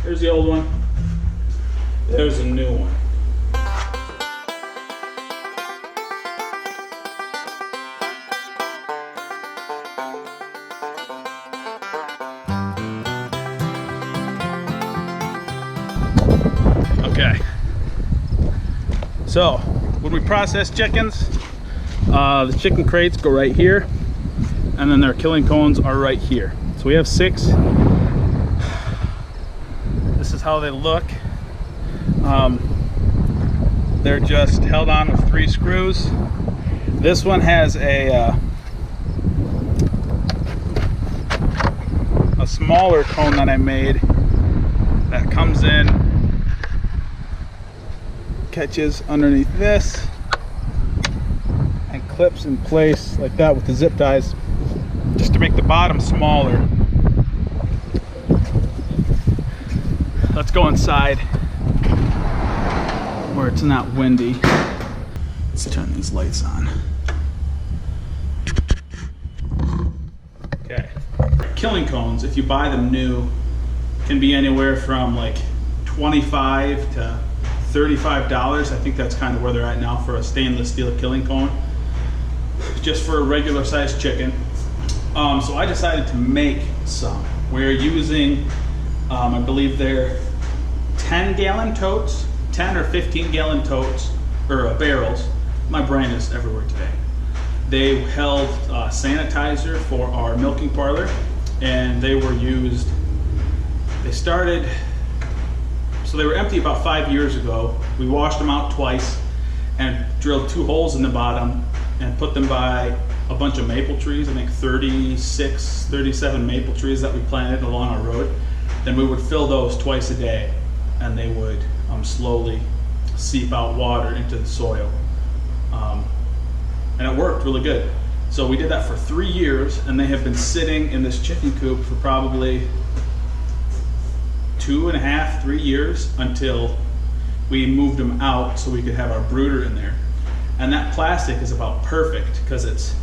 There's the old one. There's a new one. Okay. So when we process chickens, the chicken crates go right here, and then their killing cones are right here. So we have 6. This is how they look. They're just held on with 3 screws. This one has a smaller cone that I made that comes in, catches underneath this, and clips in place like that with the zip ties, just to make the bottom smaller. Let's go inside where it's not windy. Let's turn these lights on. Okay. Killing cones, if you buy them new, can be anywhere from like $25 to $35. I think that's kind of where they're at now for a stainless steel killing cone, just for a regular sized chicken. So I decided to make some. We're using, I believe they're 10-gallon totes, 10 or 15-gallon totes, or barrels. My brain is everywhere today. They held sanitizer for our milking parlor, and they were used, they started, so they were empty about 5 years ago. We washed them out twice and drilled 2 holes in the bottom and put them by a bunch of maple trees, I think 36, 37 maple trees that we planted along our road. Then we would fill those twice a day, and they would slowly seep out water into the soil. And it worked really good. So we did that for 3 years, and they have been sitting in this chicken coop for probably 2.5, 3 years until we moved them out so we could have our brooder in there. And that plastic is about perfect because it's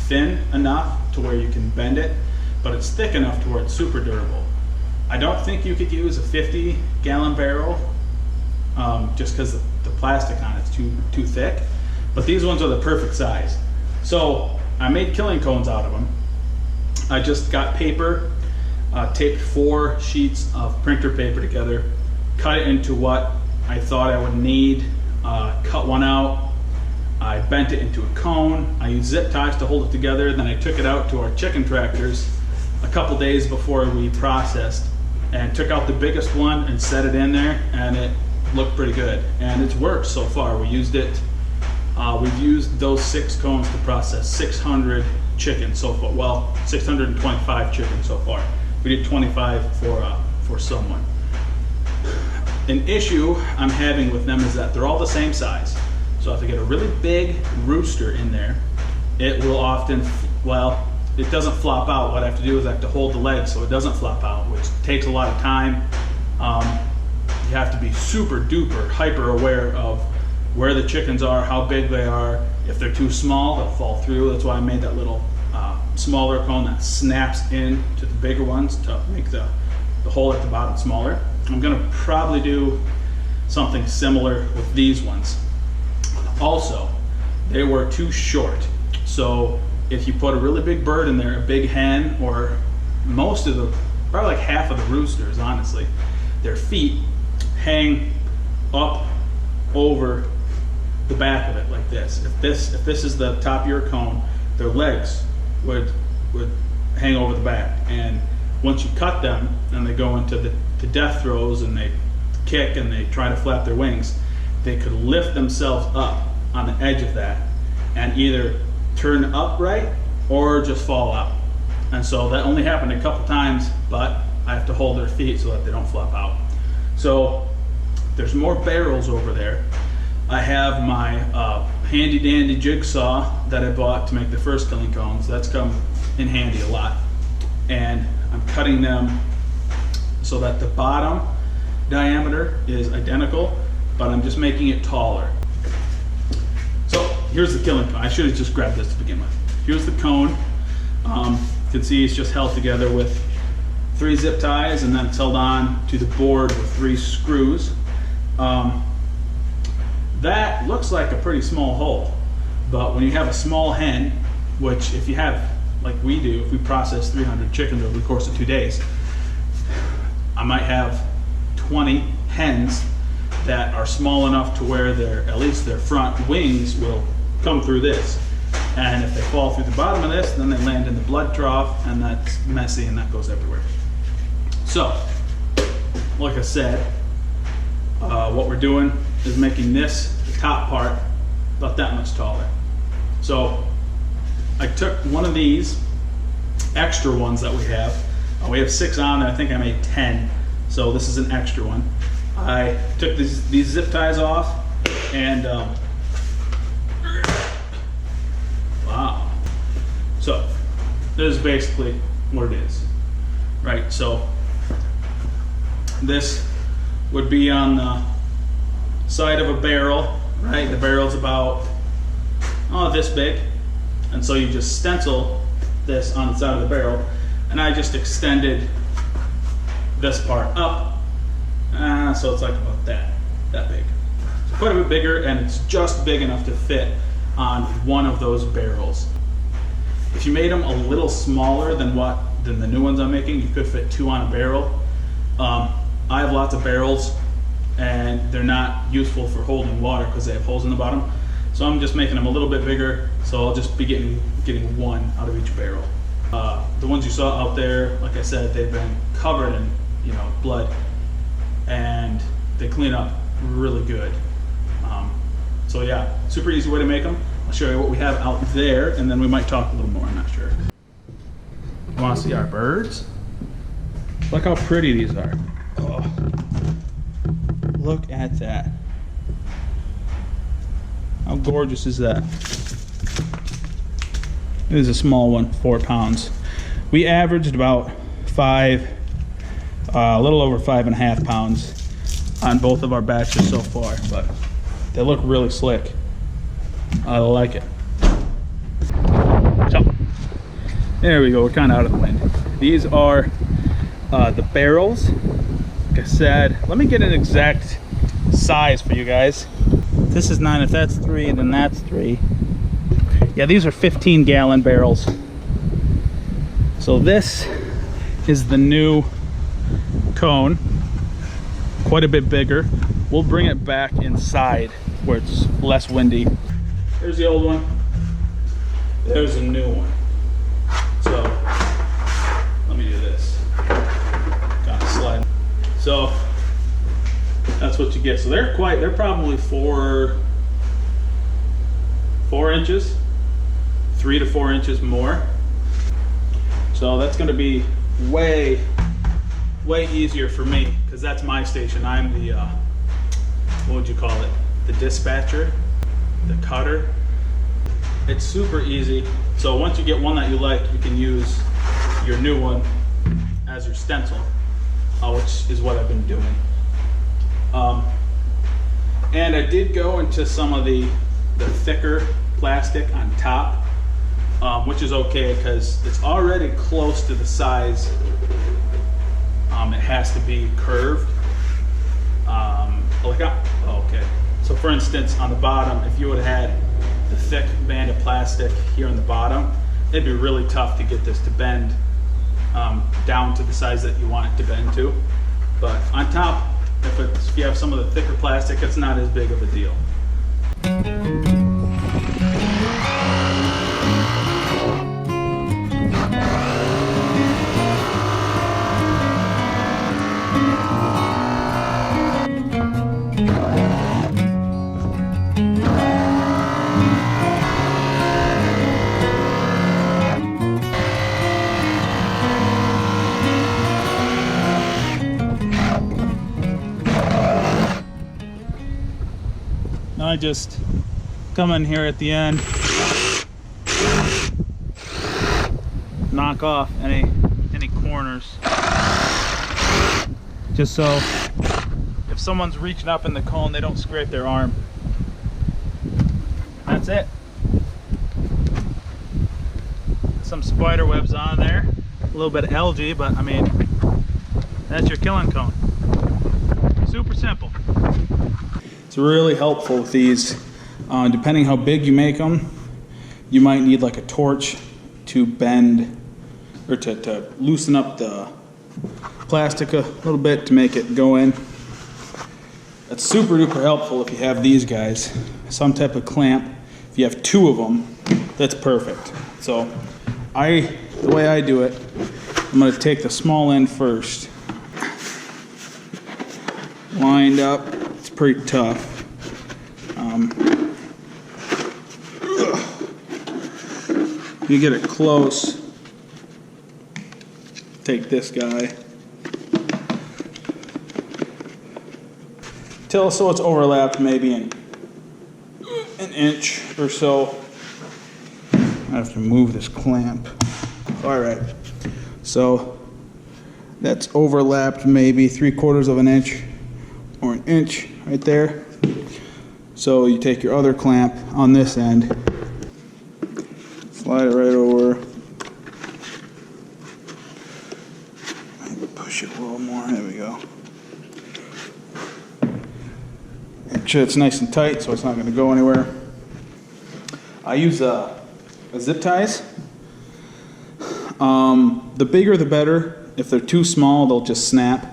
thin enough to where you can bend it, but it's thick enough to where it's super durable. I don't think you could use a 50-gallon barrel just because the plastic on it's too thick, but these ones are the perfect size. So I made killing cones out of them. I just got paper, taped 4 sheets of printer paper together, cut it into what I thought I would need, cut one out. I bent it into a cone. I used zip ties to hold it together. Then I took it out to our chicken tractors a couple days before we processed and took out the biggest one and set it in there, and it looked pretty good. And it's worked so far. We used it, we've used those 6 cones to process 600 chickens so far. Well, 625 chickens so far. We did 25 for someone. An issue I'm having with them is that they're all the same size. So if I get a really big rooster in there, it will often, well, it doesn't flop out. What I have to do is I have to hold the legs so it doesn't flop out, which takes a lot of time. You have to be super duper hyper aware of where the chickens are, how big they are. If they're too small, they'll fall through. That's why I made that little smaller cone that snaps in to the bigger ones to make the hole at the bottom smaller. I'm gonna probably do something similar with these ones. Also, they were too short. So if you put a really big bird in there, a big hen, or most of the, probably like half of the roosters, honestly, their feet hang up over the back of it like this. If this is the top of your cone, their legs would hang over the back. And once you cut them and they go into the death throes and they kick and they try to flap their wings, they could lift themselves up on the edge of that and either turn upright or just fall out. And so that only happened a couple times, but I have to hold their feet so that they don't flop out. So there's more barrels over there. I have my handy dandy jigsaw that I bought to make the first killing cones. That's come in handy a lot. And I'm cutting them so that the bottom diameter is identical, but I'm just making it taller. So here's the killing cone. I should have just grabbed this to begin with. Here's the cone. You can see it's just held together with 3 zip ties, and then it's held on to the board with 3 screws. That looks like a pretty small hole, but when you have a small hen, which if you have, like we do, if we process 300 chickens over the course of 2 days, I might have 20 hens that are small enough to where at least their front wings will come through this. And if they fall through the bottom of this, then they land in the blood trough, and that's messy and that goes everywhere. So, like I said, what we're doing is making this, the top part, about that much taller. So I took one of these extra ones that we have. We have 6 on there. I think I made 10. So this is an extra one. I took these zip ties off, and wow. So this is basically what it is, right? So this would be on the side of a barrel, right? The barrel's about this big, and so you just stencil this on the side of the barrel, and I just extended this part up, so it's like about that big. So quite a bit bigger, and it's just big enough to fit on one of those barrels. If you made them a little smaller than the new ones I'm making, you could fit 2 on a barrel. I have lots of barrels, and they're not useful for holding water because they have holes in the bottom. So I'm just making them a little bit bigger, so I'll just be getting 1 out of each barrel. The ones you saw out there, like I said, they've been covered in blood, and they clean up really good. So yeah, super easy way to make them. I'll show you what we have out there, and then we might talk a little more, I'm not sure. You want to see our birds? Look how pretty these are. Oh, look at that. How gorgeous is that? It is a small one, 4 pounds. We averaged about a little over 5.5 pounds on both of our batches so far, but they look really slick. I like it. So, there we go, we're kind of out of the wind. These are the barrels. Like I said, let me get an exact size for you guys. This is 9, if that's 3, then that's 3. Yeah, these are 15-gallon barrels. So this is the new cone, quite a bit bigger. We'll bring it back inside where it's less windy. There's the old one. There's a new one. So let me do this. Kind of slide. So that's what you get. So they're probably 4 inches, 3 to 4 inches more. So that's going to be way easier for me, because that's my station. I'm the what would you call it? The dispatcher, the cutter. It's super easy. So once you get one that you like, you can use your new one as your stencil, which is what I've been doing. And I did go into some of the thicker plastic on top, which is okay because it's already close to the size. It has to be curved. Okay. So for instance, on the bottom, if you would have had the thick band of plastic here on the bottom, it'd be really tough to get this to bend down to the size that you want it to bend to. But on top, if you have some of the thicker plastic, it's not as big of a deal. I just come in here at the end, knock off any corners, just so if someone's reaching up in the cone, they don't scrape their arm. That's it. Some spider webs on there, a little bit of algae, but I mean, That's your killing cone. Super simple. It's really helpful with these. Depending how big you make them, you might need like a torch to bend or to loosen up the plastic a little bit to make it go in. That's super duper helpful if you have these guys. Some type of clamp. If you have 2 of them, that's perfect. So the way I do it, I'm going to take the small end first. Lined up, it's pretty tough. You get it close, take this guy, till so it's overlapped maybe an inch or so. I have to move this clamp. All right, so that's overlapped maybe 3/4 of an inch or an inch right there. So you take your other clamp on this end, slide it right over, maybe push it a little more, there we go. Make sure it's nice and tight so it's not going to go anywhere. I use a zip ties. The bigger the better. If they're too small, they'll just snap.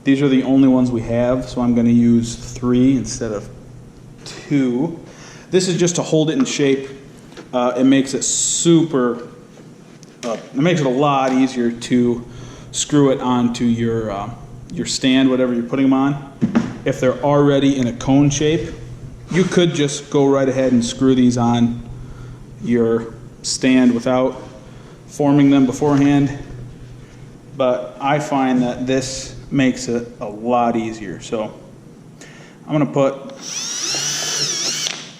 These are the only ones we have, so I'm going to use 3 instead of 2. This is just to hold it in shape. It makes it it makes it a lot easier to screw it onto your stand, whatever you're putting them on. If they're already in a cone shape, you could just go right ahead and screw these on your stand without forming them beforehand. But I find that this makes it a lot easier. So I'm going to put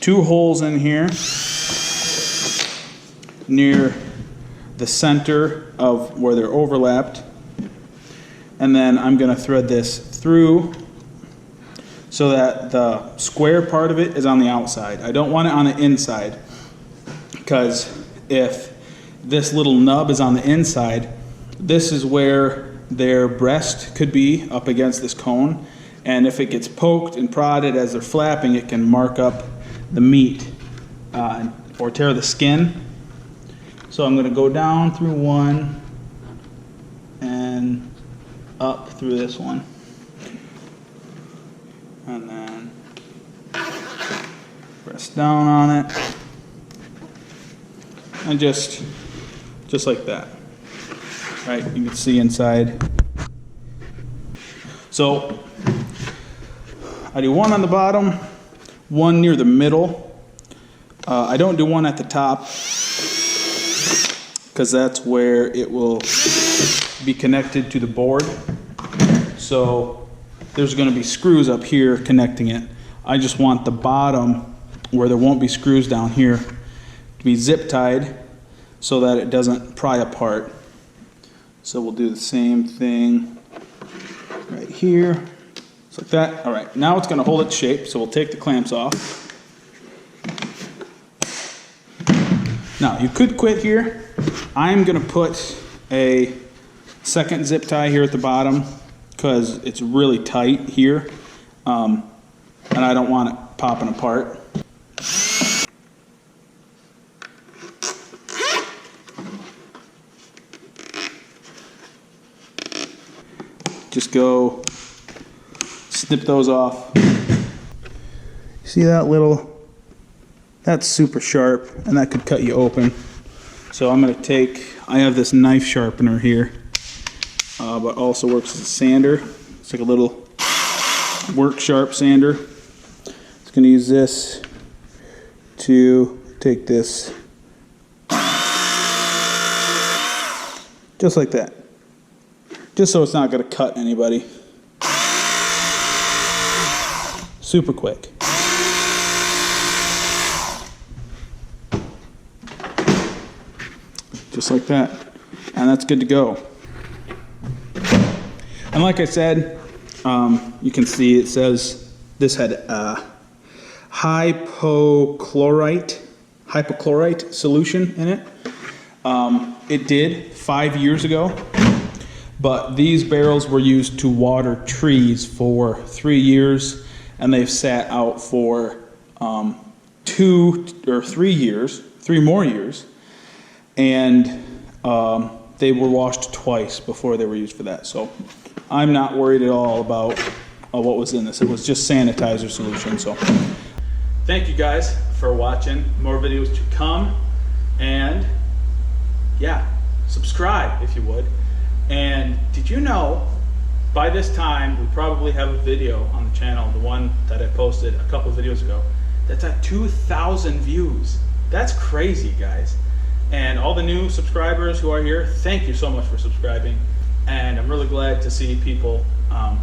2 holes in here near the center of where they're overlapped, and then I'm going to thread this through so that the square part of it is on the outside. I don't want it on the inside, because if this little nub is on the inside, this is where their breast could be up against this cone, and if it gets poked and prodded as they're flapping, it can mark up the meat or tear the skin. So I'm going to go down through one and up through this one, and then press down on it, and just like that. Right, you can see inside. So I do one on the bottom, one near the middle. I don't do one at the top, because that's where it will be connected to the board. So there's going to be screws up here connecting it. I just want the bottom, where there won't be screws down here, to be zip tied so that it doesn't pry apart. So we'll do the same thing right here, just like that. All right, now it's going to hold its shape, so we'll take the clamps off. Now, you could quit here. I'm going to put a second zip tie here at the bottom because it's really tight here, and I don't want it popping apart. Just go snip those off. See that little, that's super sharp, and that could cut you open. So I'm going to take, I have this knife sharpener here, but also works as a sander. It's like a little work sharp sander. It's going to use this to take this, just like that. Just so it's not going to cut anybody. Super quick. Just like that. And that's good to go. And like I said, you can see it says this had hypochlorite solution in it. It did 5 years ago. But these barrels were used to water trees for 3 years, and they've sat out for 2 or 3 years, 3 more years, and they were washed twice before they were used for that. So I'm not worried at all about what was in this. It was just sanitizer solution. So thank you guys for watching. More videos to come, and yeah, subscribe if you would. And did you know, by this time we probably have a video on the channel, the one that I posted a couple videos ago, that's at 2,000 views. That's crazy, guys. And all the new subscribers who are here, thank you so much for subscribing. And I'm really glad to see people, a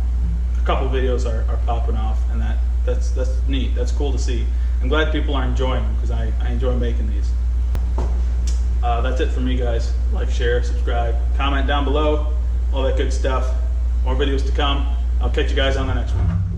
couple videos are popping off, and that's neat. That's cool to see. I'm glad people are enjoying them, because I enjoy making these. That's it for me, guys. Like, share, subscribe, comment down below, all that good stuff. More videos to come. I'll catch you guys on the next one.